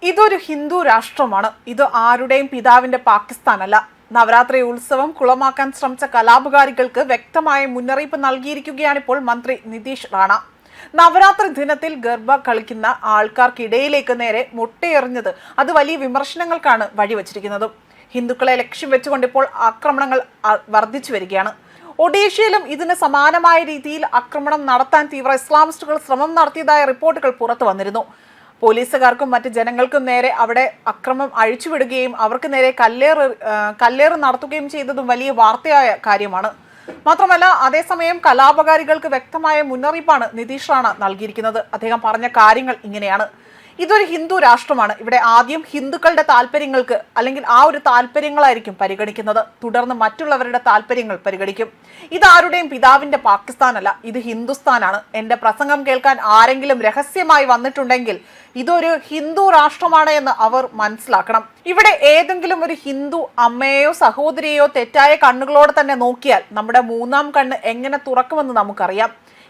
ഇതൊരു ഹിന്ദു രാഷ്ട്രമാണ്. ഇത് ആരുടെയും പിതാവിന്റെ പാകിസ്ഥാനല്ല. നവരാത്രി ഉത്സവം കുളമാക്കാൻ ശ്രമിച്ച കലാപകാരികൾക്ക് വ്യക്തമായ മുന്നറിയിപ്പ് നൽകിയിരിക്കുകയാണിപ്പോൾ മന്ത്രി നിതീഷ് റാണ. നവരാത്രി ദിനത്തിൽ ഗർഭ കളിക്കുന്ന ആൾക്കാർക്കിടയിലേക്ക് നേരെ മുട്ടയെറിഞ്ഞത് അത് വലിയ വിമർശനങ്ങൾക്കാണ് വഴിവെച്ചിരിക്കുന്നത്. ഹിന്ദുക്കളെ ലക്ഷ്യം വെച്ചുകൊണ്ടിപ്പോൾ ആക്രമണങ്ങൾ വർദ്ധിച്ചു വരികയാണ്. ഒഡീഷയിലും ഇതിന് സമാനമായ രീതിയിൽ ആക്രമണം നടത്താൻ തീവ്ര ഇസ്ലാമിസ്റ്റുകൾ ശ്രമം നടത്തിയതായ റിപ്പോർട്ടുകൾ പുറത്തു വന്നിരുന്നു. പോലീസുകാർക്കും മറ്റ് ജനങ്ങൾക്കും നേരെ അവിടെ അക്രമം അഴിച്ചുവിടുകയും അവർക്ക് നേരെ കല്ലേറ് നടത്തുകയും ചെയ്തതും വലിയ വാർത്തയായ കാര്യമാണ്. മാത്രമല്ല, അതേസമയം കലാപകാരികൾക്ക് വ്യക്തമായ മുന്നറിയിപ്പാണ് നിതീഷ് റാണ നൽകിയിരിക്കുന്നത്. അദ്ദേഹം പറഞ്ഞ കാര്യങ്ങൾ ഇങ്ങനെയാണ്: ഇതൊരു ഹിന്ദു രാഷ്ട്രമാണ്. ഇവിടെ ആദ്യം ഹിന്ദുക്കളുടെ താല്പര്യങ്ങൾക്ക് അല്ലെങ്കിൽ ആ ഒരു താല്പര്യങ്ങളായിരിക്കും പരിഗണിക്കുന്നത്. തുടർന്ന് മറ്റുള്ളവരുടെ താല്പര്യങ്ങൾ പരിഗണിക്കും. ഇതാരുടെയും പിതാവിന്റെ പാകിസ്ഥാനല്ല, ഇത് ഹിന്ദുസ്ഥാനാണ്. എന്റെ പ്രസംഗം കേൾക്കാൻ ആരെങ്കിലും രഹസ്യമായി വന്നിട്ടുണ്ടെങ്കിൽ ഇതൊരു ഹിന്ദു രാഷ്ട്രമാണ് എന്ന് അവർ മനസ്സിലാക്കണം. ഇവിടെ ഏതെങ്കിലും ഒരു ഹിന്ദു അമ്മയെയോ സഹോദരിയെയോ തെറ്റായ കണ്ണുകളോടെ തന്നെ നോക്കിയാൽ നമ്മുടെ മൂന്നാം കണ്ണ് എങ്ങനെ തുറക്കുമെന്ന് നമുക്കറിയാം.